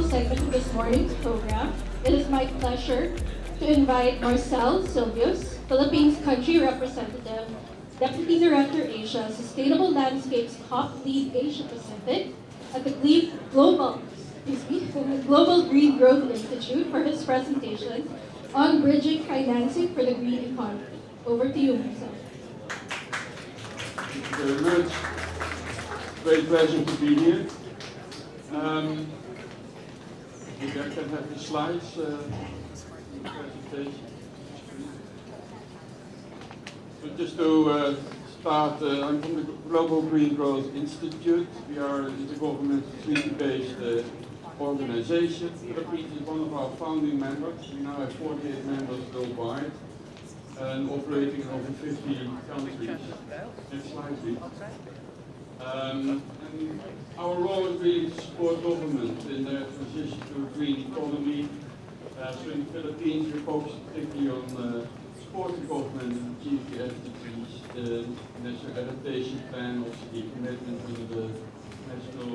final segment of this morning's program, it is my pleasure to invite Marcel Silvius, Philippines Country Representative, Deputy Director Asia, Sustainable Landscapes Top Lead Asia Pacific at the Global Green Growth Institute for his presentation on bridging financing for the green economy. Over to you, Marcel. Thank you very much. Great pleasure to be here. Maybe I can have the slides in the presentation. So just to start, I'm from the Global Green Growth Institute. We are an intergovernmental treaty-based organization. The Philippines is one of our founding members. We now have 48 members worldwide and operating in over 50 countries. Next slide, please. And our role is really to support government in their transition to a green economy. So in the Philippines, we focus particularly on supporting government and achieve the SDGs, the National Adaptation Plan, also the commitment to the National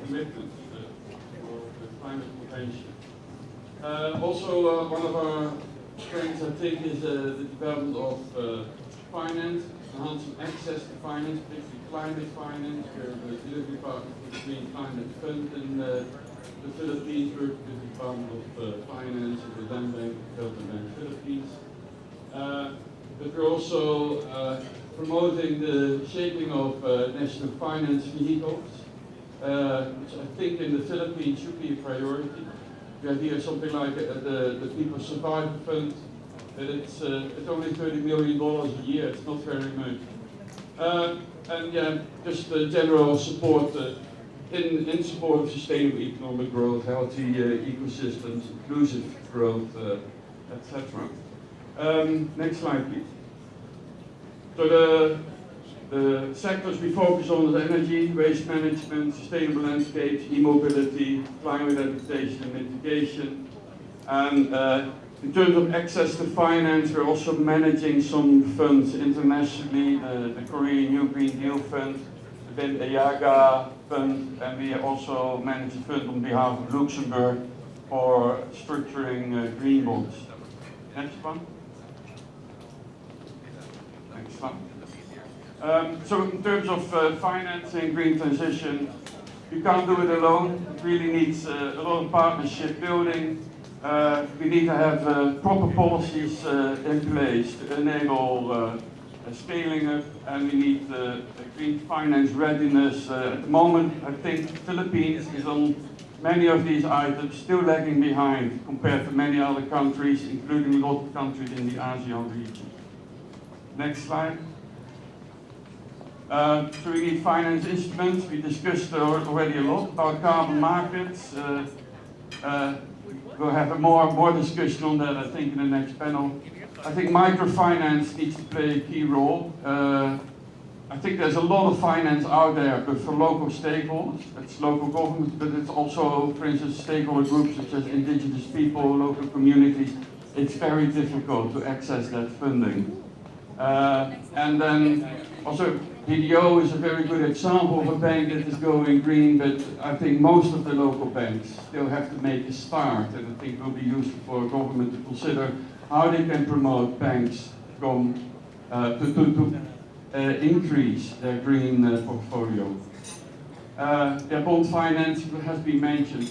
Commitment for the Climate Convention. Also, one of our strengths, I think, is the development of finance, enhancing access to finance, particularly climate finance. We're the delivery partner for the Green Climate Fund in the Philippines, work with the Department of Finance and the Land Bank, Development Bank Philippines. But we're also promoting the shaping of national finance vehicles, which I think in the Philippines should be a priority. We have here something like the People Survival Fund, that it's only $30 million a year, it's not very much. And yeah, just the general support in support of sustainable economic growth, healthy ecosystems, inclusive growth, etc. Next slide, please. So the sectors we focus on is energy, waste management, sustainable landscapes, e-mobility, climate adaptation and mitigation. And in terms of access to finance, we're also managing some funds internationally, the Korean New Green Deal Fund, the Ben Fund, and we also manage a fund on behalf of Luxembourg for structuring green bonds. Next one. Next one. So in terms of financing green transition, you can't do it alone. It really needs a lot of partnership building. We need to have proper policies in place to enable scaling up, and we need green finance readiness. At the moment, I think the Philippines is on many of these items still lagging behind compared to many other countries, including a lot of countries in the ASEAN region. Next slide. So we need finance instruments. We discussed already a lot about carbon markets. We'll have more discussion on that, I think, in the next panel. I think microfinance needs to play a key role. I think there's a lot of finance out there, but for local stakeholders, it's local government, but it's also, for instance, stakeholder groups such as indigenous people, local communities. It's very difficult to access that funding. And then also, BDO is a very good example of a bank that is going green, but I think most of the local banks still have to make a start, and I think it will be useful for government to consider how they can promote banks from to increase their green portfolio. Yeah, bond financing has been mentioned.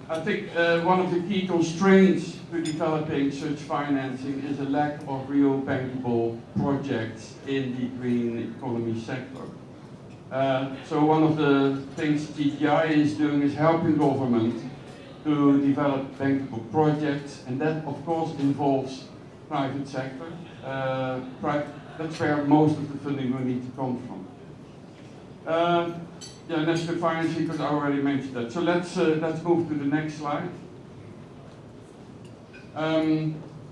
I think one of the key constraints to developing such financing is a lack of real bankable projects in the green economy sector. So one of the things GTI is doing is helping government to develop bankable projects, and that of course involves private sector. That's where most of the funding will need to come from. Yeah, national finance because I already mentioned that. So let's move to the next slide.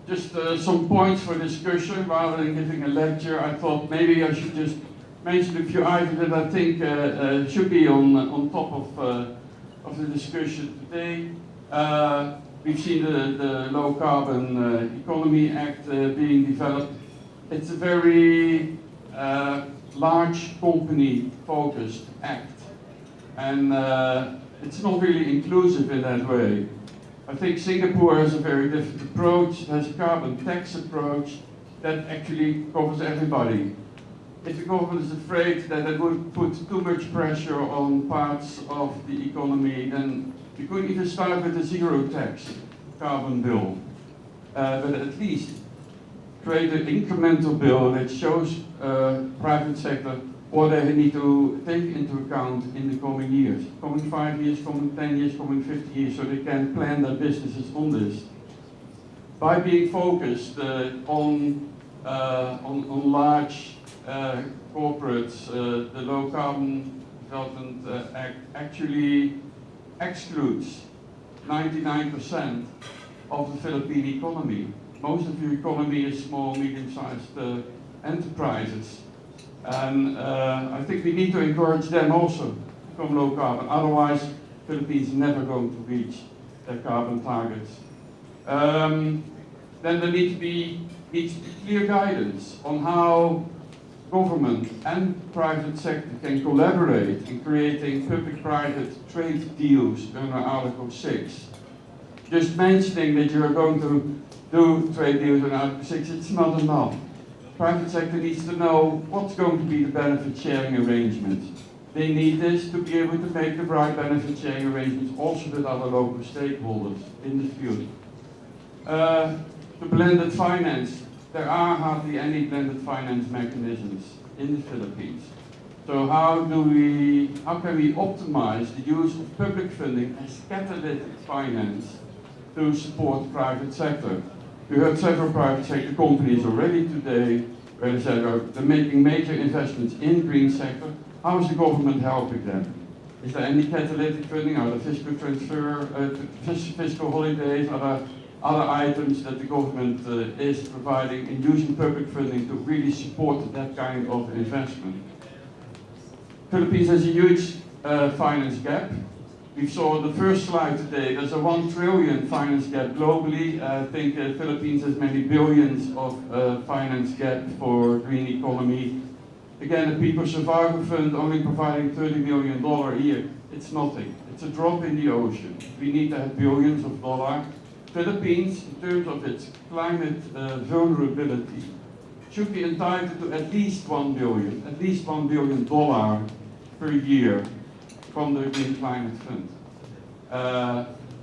Just some points for discussion rather than giving a lecture. I thought maybe I should just mention a few items that I think should be on top of the discussion today. We've seen the Low Carbon Economy Act being developed. It's a very large company-focused act. And it's not really inclusive in that way. I think Singapore has a very different approach. It has a carbon tax approach that actually covers everybody. If the government is afraid that it would put too much pressure on parts of the economy, then you could even start with a zero tax carbon bill. But at least create an incremental bill that shows private sector what they need to take into account in the coming years, coming 5 years, coming 10 years, coming 50 years, so they can plan their businesses on this. By being focused on large corporates, the Low Carbon Development Act actually excludes 99% of the Philippine economy. Most of the economy is small, medium-sized enterprises. And I think we need to encourage them also to become low carbon. Otherwise, Philippines is never going to reach their carbon targets. Then there needs to be clear guidance on how government and private sector can collaborate in creating public-private trade deals under Article 6. Just mentioning that you are going to do trade deals under Article 6, it's not enough. Private sector needs to know what's going to be the benefit sharing arrangements. They need this to be able to make the right benefit sharing arrangements also with other local stakeholders in the field. The blended finance. There are hardly any blended finance mechanisms in the Philippines. So how can we optimize the use of public funding as catalytic finance to support the private sector? We heard several private sector companies already today where they said they're making major investments in green sector. How is the government helping them? Is there any catalytic funding? Are there fiscal transfer, fiscal holidays? Are there other items that the government is providing in using public funding to really support that kind of investment? Philippines has a huge finance gap. We saw the first slide today, there's a 1 trillion finance gap globally. I think the Philippines has many billions of finance gap for green economy. Again, the People Survival Fund only providing $30 million a year. It's nothing. It's a drop in the ocean. We need to have billions of dollars. Philippines, in terms of its climate vulnerability, should be entitled to at least $1 billion per year from the Green Climate Fund.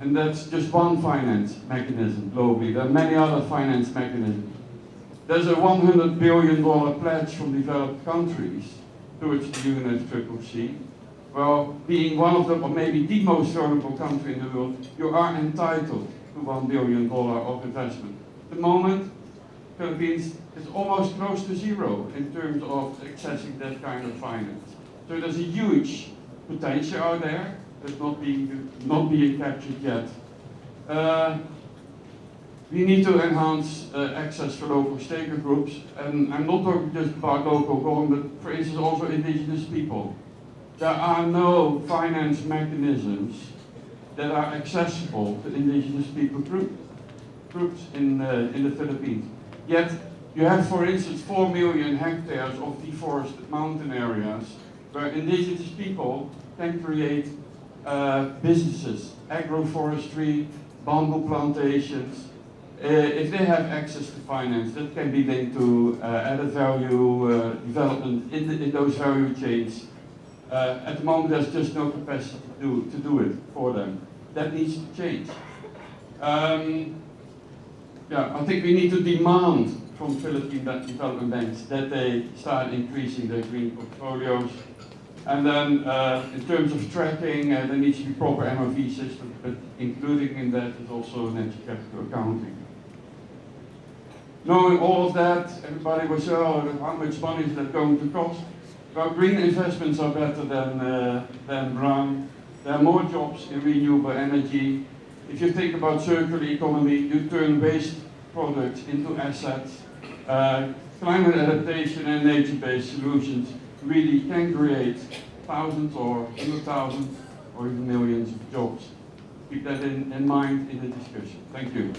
And that's just one finance mechanism globally. There are many other finance mechanisms. There's a $100 billion pledge from developed countries towards the UNFCCC. Well, being one of the, or maybe the most vulnerable country in the world, you are entitled to $1 billion of investment. At the moment, Philippines is almost close to zero in terms of accessing that kind of finance. So there's a huge potential out there that's not being captured yet. We need to enhance access for local stakeholder groups, and I'm not talking just about local government, but for instance also indigenous people. There are no finance mechanisms that are accessible to indigenous people groups in the Philippines. Yet you have, for instance, 4 million hectares of deforested mountain areas where indigenous people can create businesses, agroforestry, bamboo plantations. If they have access to finance, that can be linked to added value development in those value chains. At the moment, there's just no capacity to do it for them. That needs to change. Yeah, I think we need to demand from Philippine development banks that they start increasing their green portfolios. And then in terms of tracking, there needs to be proper MOV systems, but including in that is also natural capital accounting. Knowing all of that, everybody will say, oh, how much money is that going to cost? Well, green investments are better than brown. There are more jobs in renewable energy. If you think about circular economy, you turn waste products into assets. Climate adaptation and nature-based solutions really can create thousands or 100,000 or even millions of jobs. Keep that in mind in the discussion. Thank you.